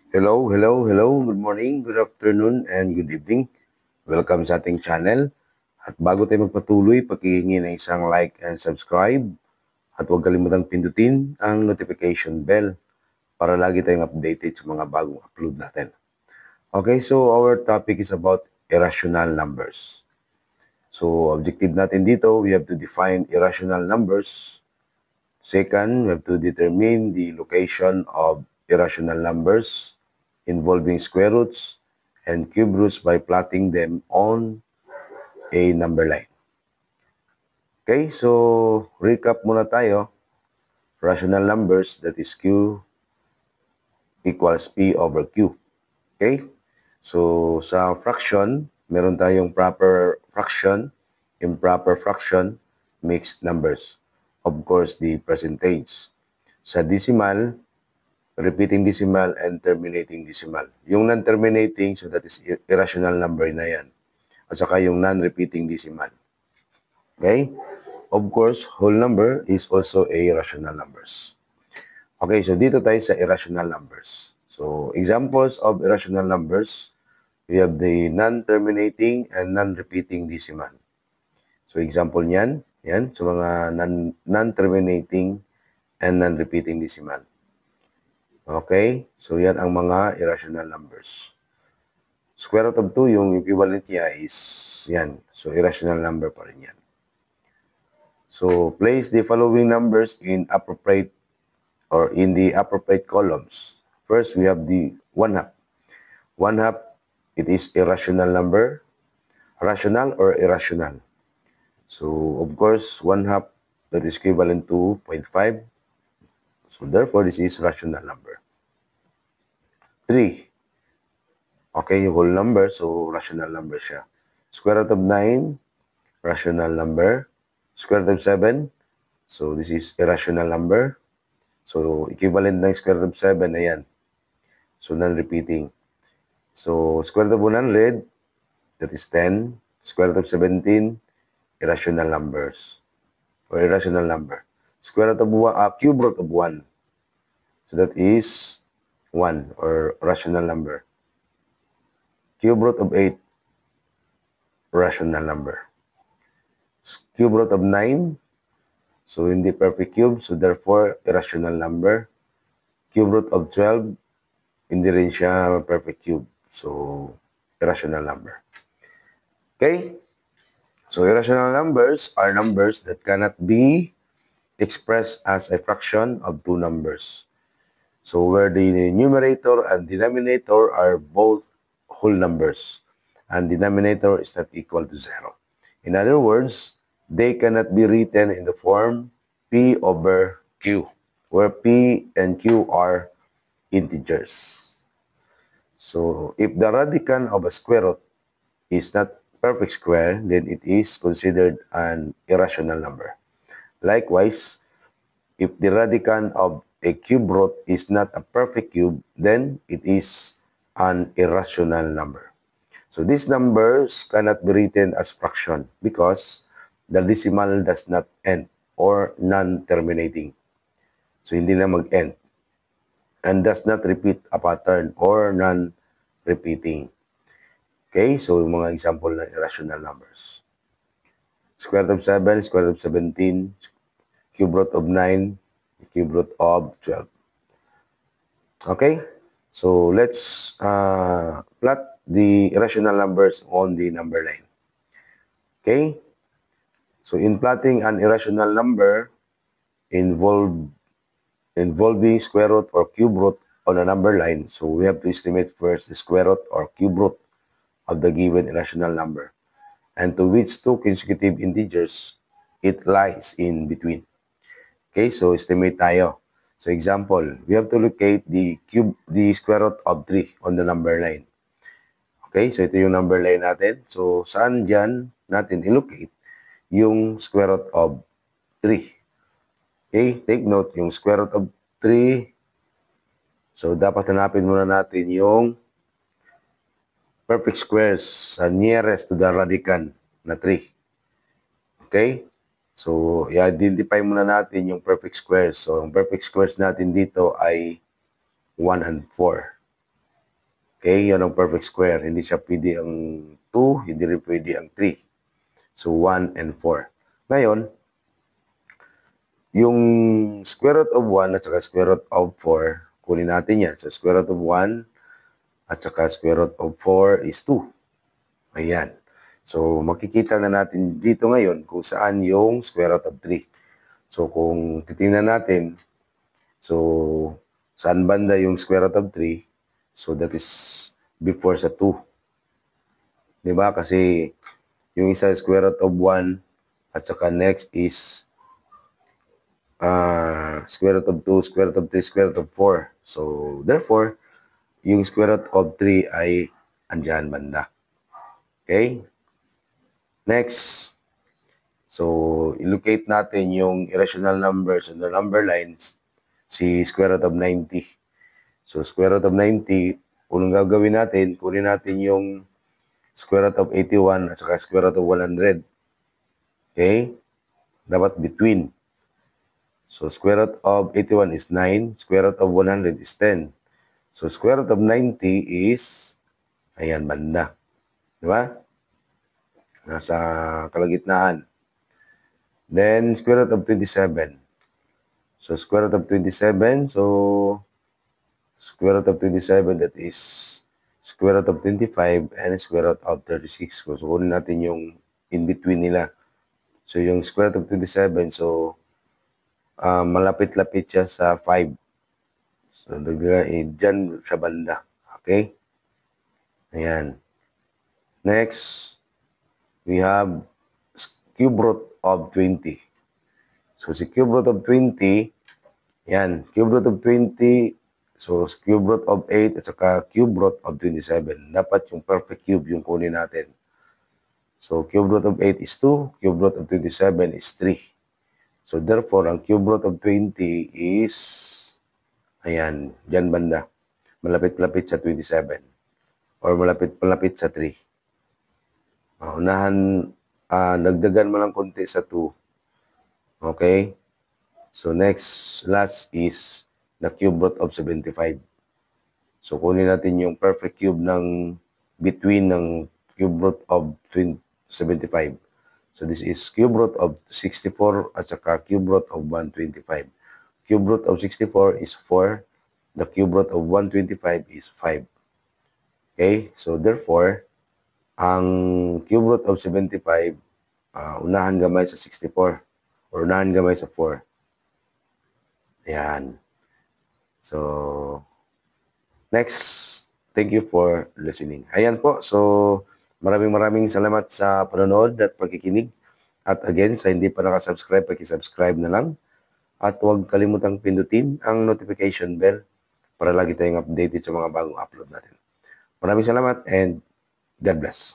Hello. Good morning, good afternoon, and good evening. Welcome sa ating channel. At bago tayo magpatuloy, pakihingi ng isang like and subscribe. At huwag kalimutang pindutin ang notification bell para lagi tayong updated sa mga bagong upload natin. Okay, so our topic is about irrational numbers. So, objective natin dito, we have to define irrational numbers. Second, we have to determine the location of irrational numbers involving square roots and cube roots by plotting them on a number line. Okay, so recap muna tayo. Rational numbers, that is Q equals P over Q. Okay, so sa fraction, meron tayong proper fraction, improper fraction, mixed numbers. Of course, the percentage. Sa decimal, repeating decimal and terminating decimal. Yung non-terminating, so that is irrational number na yan. At saka yung non-repeating decimal. Okay? Of course, whole number is also a rational numbers. Okay, so dito tayo sa irrational numbers. So, examples of irrational numbers, we have the non-terminating and non-repeating decimal. So, example niyan, yan, so mga non-terminating and non-repeating decimal. Okay? So, yan ang mga irrational numbers. Square root of 2, yung equivalent niya is yan. So, irrational number pa rin yan. So, place the following numbers in appropriate or in the appropriate columns. First, we have the 1/2. 1/2, it is a rational number. Rational or irrational? So, of course, 1/2, that is equivalent to 0.5. So, therefore, this is rational number. 3. Okay, yung whole number, so rational number siya. Square root of 9, rational number. Square root of 7, so this is irrational number. So, equivalent ng square root of 7, ayan. So, non-repeating. So, square root of 100, that is 10. Square root of 17, irrational numbers. Or irrational number. Square root of 1, cube root of 1. So, that is 1 or rational number. Cube root of 8, rational number. Cube root of 9, so hindi perfect cube, so therefore irrational number. Cube root of 12, hindi rin siya perfect cube, so irrational number. Okay? So irrational numbers are numbers that cannot be expressed as a fraction of two numbers. So where the numerator and denominator are both whole numbers and denominator is not equal to 0. In other words, they cannot be written in the form P over Q, where P and Q are integers. So, if the radicand of a square root is not perfect square, then it is considered an irrational number. Likewise, if the radicand of a cube root is not a perfect cube, then it is an irrational number. So these numbers cannot be written as fraction because the decimal does not end or non-terminating. So hindi na mag-end. And does not repeat a pattern or non-repeating. Okay, so yung mga example ng irrational numbers. Square root of 7, square root of 17, cube root of 9, cube root of 12. Okay, so let's plot the irrational numbers on the number line. Okay, so in plotting an irrational number involving square root or cube root on a number line, so we have to estimate first the square root or cube root of the given irrational number and to which two consecutive integers it lies in between. Okay, so estimate tayo. So example, we have to locate the square root of 3 on the number line. Okay, so ito yung number line natin. So saan dyan natin i-locate yung square root of 3? Okay, take note, yung square root of 3. So dapat hanapin muna natin yung perfect squares sa nearest to the radicand na 3. Okay? So, i-identify muna natin yung perfect squares. So, ang perfect squares natin dito ay 1 and 4. Okay, yan ang perfect square. Hindi siya pwede ang 2, hindi rin pwede ang 3. So, 1 and 4. Ngayon, yung square root of 1 at saka square root of 4, kunin natin yan. So, square root of 1 at saka square root of 4 is 2. Ayan. So, makikita na natin dito ngayon kung saan yung square root of 3. So, kung titingnan natin, so, saan banda yung square root of 3? So, that is before sa 2. Diba? Kasi, yung isa square root of 1 at saka next is square root of 2, square root of 3, square root of 4. So, therefore, yung square root of 3 ay andyan banda. Okay? Next. So, ilocate natin yung irrational numbers on the number lines, si square root of 90. So, square root of 90, kung gagawin natin, kunin natin yung square root of 81 at saka square root of 100. Okay? Dapat between. So, square root of 81 is 9. Square root of 100 is 10. So, square root of 90 is, ayan, banda. Diba? Nasa kalagitnaan. Then, square root of 27. So, square root of 27. So, square root of 27, that is square root of 25 and square root of 36. So, kunin natin yung in-between nila. So, yung square root of 27, so, malapit-lapit siya sa 5. So, dyan sa banda. Okay? Ayan. Next, we have cube root of 20. So, si cube root of 20, yan, cube root of 20, so cube root of 8 at saka cube root of 27. Dapat yung perfect cube yung kunin natin. So, cube root of 8 is 2, cube root of 27 is 3. So, therefore, ang cube root of 20 is, ayan, dyan banda. Malapit-lapit sa 27. Or malapit-malapit sa 3. Unahan, nagdagan mo lang konti sa 2. Okay? So, last is the cube root of 75. So, kunin natin yung perfect cube ng between ng cube root of 75. So, this is cube root of 64 at saka cube root of 125. Cube root of 64 is 4. The cube root of 125 is 5. Okay? So, therefore, ang cube root of 75, unahan gamay sa 64 or unahan gamay sa 4. Ayan. So, next, thank you for listening. Ayan po. So, maraming salamat sa panonood at pagkikinig. At again, sa hindi pa nakasubscribe, pakisubscribe na lang. At huwag kalimutang pindutin ang notification bell para lagi tayong updated sa mga bagong upload natin. Maraming salamat and God bless.